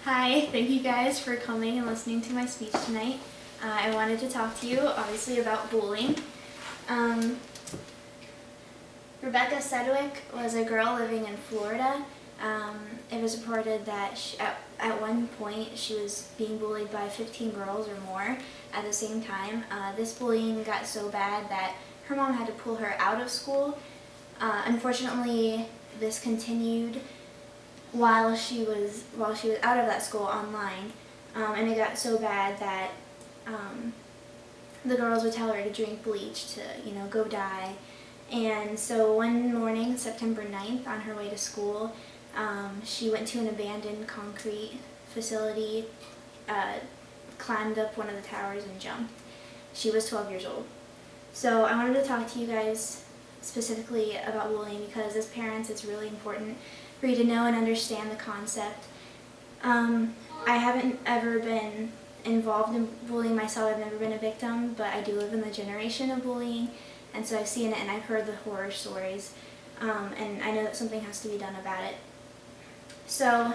Hi, thank you guys for coming and listening to my speech tonight. I wanted to talk to you, obviously, about bullying. Rebecca Sedgwick was a girl living in Florida. It was reported that at one point she was being bullied by 15 girls or more at the same time. This bullying got so bad that her mom had to pull her out of school. Unfortunately, this continued while she was out of that school online, and it got so bad that the girls would tell her to drink bleach to go die. And so one morning, September 9th, on her way to school, she went to an abandoned concrete facility, climbed up one of the towers and jumped. She was 12 years old. So I wanted to talk to you guys specifically about bullying because as parents it's really important for you to know and understand the concept. I haven't ever been involved in bullying myself. I've never been a victim, but I do live in the generation of bullying, and so I've seen it and I've heard the horror stories, and I know that something has to be done about it. So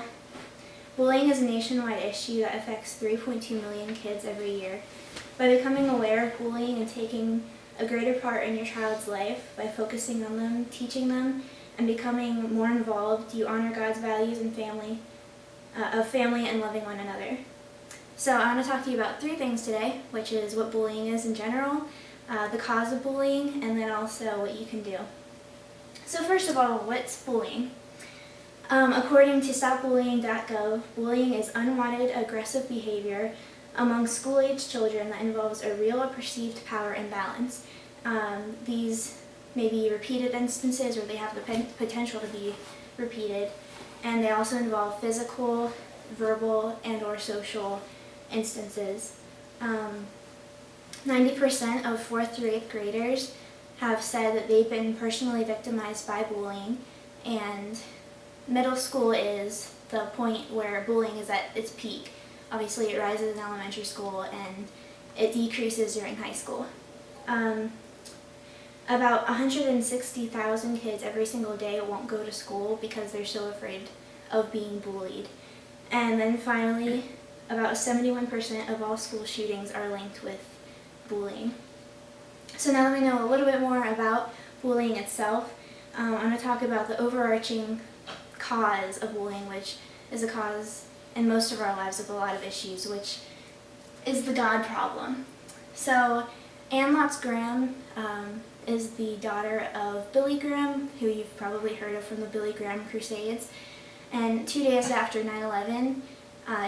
bullying is a nationwide issue that affects 3.2 million kids every year. By becoming aware of bullying and taking a greater part in your child's life, by focusing on them, teaching them, and becoming more involved, you honor God's values and family and loving one another. So I want to talk to you about three things today, which is what bullying is in general, the cause of bullying, and then also what you can do. So first of all, what's bullying? According to stopbullying.gov, bullying is unwanted aggressive behavior among school-age children that involves a real or perceived power imbalance. These may be repeated instances, or they have the potential to be repeated, and they also involve physical, verbal, and or social instances. 90% of 4th through 8th graders have said that they've been personally victimized by bullying, and middle school is the point where bullying is at its peak. Obviously it rises in elementary school and it decreases during high school. About 160,000 kids every single day won't go to school because they're so afraid of being bullied. And then finally, about 71% of all school shootings are linked with bullying. So now that we know a little bit more about bullying itself, I'm going to talk about the overarching cause of bullying, which is a cause in most of our lives of a lot of issues, which is the God problem. So Anne Lotz Graham is the daughter of Billy Graham, who you've probably heard of from the Billy Graham Crusades. And 2 days after 9/11,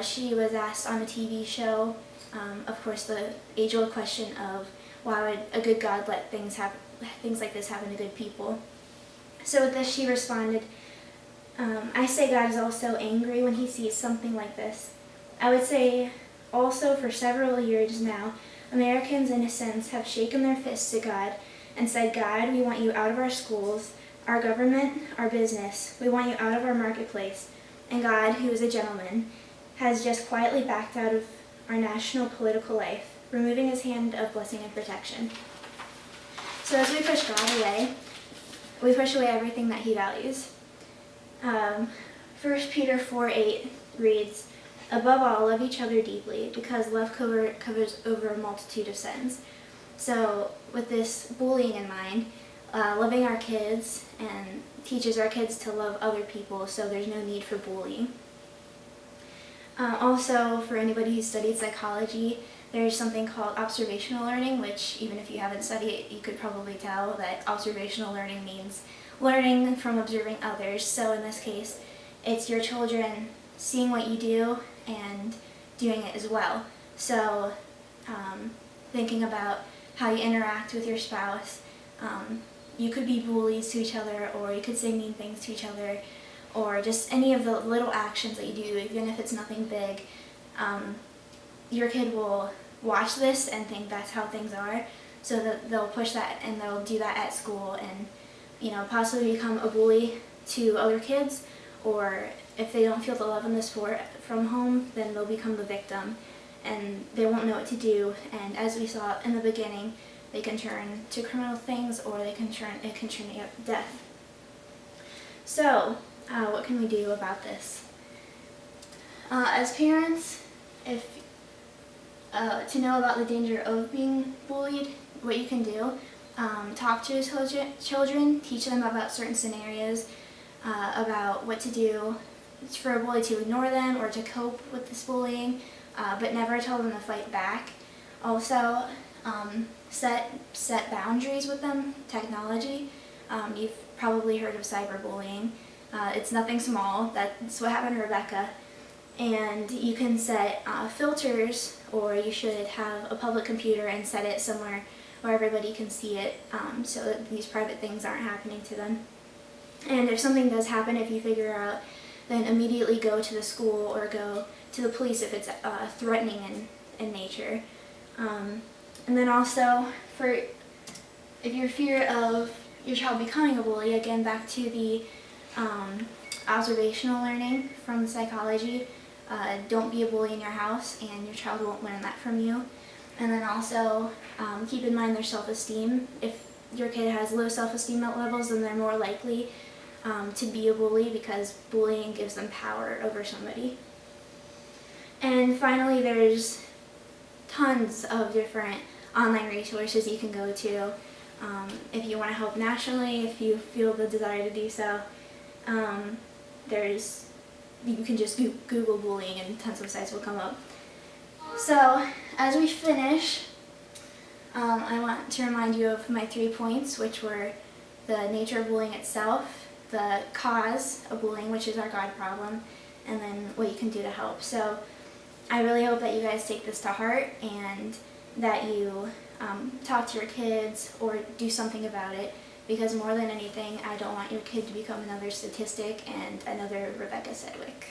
she was asked on a TV show, of course, the age-old question of why would a good God let things like this happen to good people? So with this, she responded, I say God is also angry when he sees something like this. I would say also for several years now, Americans in a sense have shaken their fists at God and said, God, we want you out of our schools, our government, our business. We want you out of our marketplace. And God, who is a gentleman, has just quietly backed out of our national political life, removing his hand of blessing and protection. So as we push God away, we push away everything that he values. 1 Peter 4:8 reads, above all, love each other deeply, because love covers over a multitude of sins. So with this bullying in mind, loving our kids and teaches our kids to love other people, so there's no need for bullying. Also, for anybody who studied psychology, there's something called observational learning, which even if you haven't studied it, you could probably tell that observational learning means learning from observing others. So in this case, it's your children seeing what you do and doing it as well. So thinking about how you interact with your spouse. You could be bullies to each other, or you could say mean things to each other, or just any of the little actions that you do, even if it's nothing big. Your kid will watch this and think that's how things are, so that they'll push that and they'll do that at school and possibly become a bully to other kids, or if they don't feel the love and the support from home, then they'll become the victim and they won't know what to do, and as we saw in the beginning, they can turn to criminal things, or it can turn to death. So what can we do about this? As parents, if to know about the danger of being bullied, what you can do, talk to your children, teach them about certain scenarios, about what to do for a bully to ignore them or to cope with this bullying, but never tell them to fight back. Also, set boundaries with them. Technology. You've probably heard of cyberbullying. It's nothing small. That's what happened to Rebecca. And you can set filters, or you should have a public computer and set it somewhere where everybody can see it, so that these private things aren't happening to them. And if something does happen, if you figure out, then immediately go to the school or go to the police if it's threatening in nature. And then also, if you're fear of your child becoming a bully, again back to the observational learning from the psychology, don't be a bully in your house and your child won't learn that from you. And then also keep in mind their self-esteem. If your kid has low self-esteem levels, then they're more likely to be a bully, because bullying gives them power over somebody. And finally, there's tons of different online resources you can go to if you want to help nationally, if you feel the desire to do so. You can just Google bullying and tons of sites will come up. So as we finish, I want to remind you of my 3 points, which were the nature of bullying itself, the cause of bullying, which is our God problem, and then what you can do to help. So I really hope that you guys take this to heart and that you talk to your kids or do something about it, because more than anything, I don't want your kid to become another statistic and another Rebecca Sedgwick.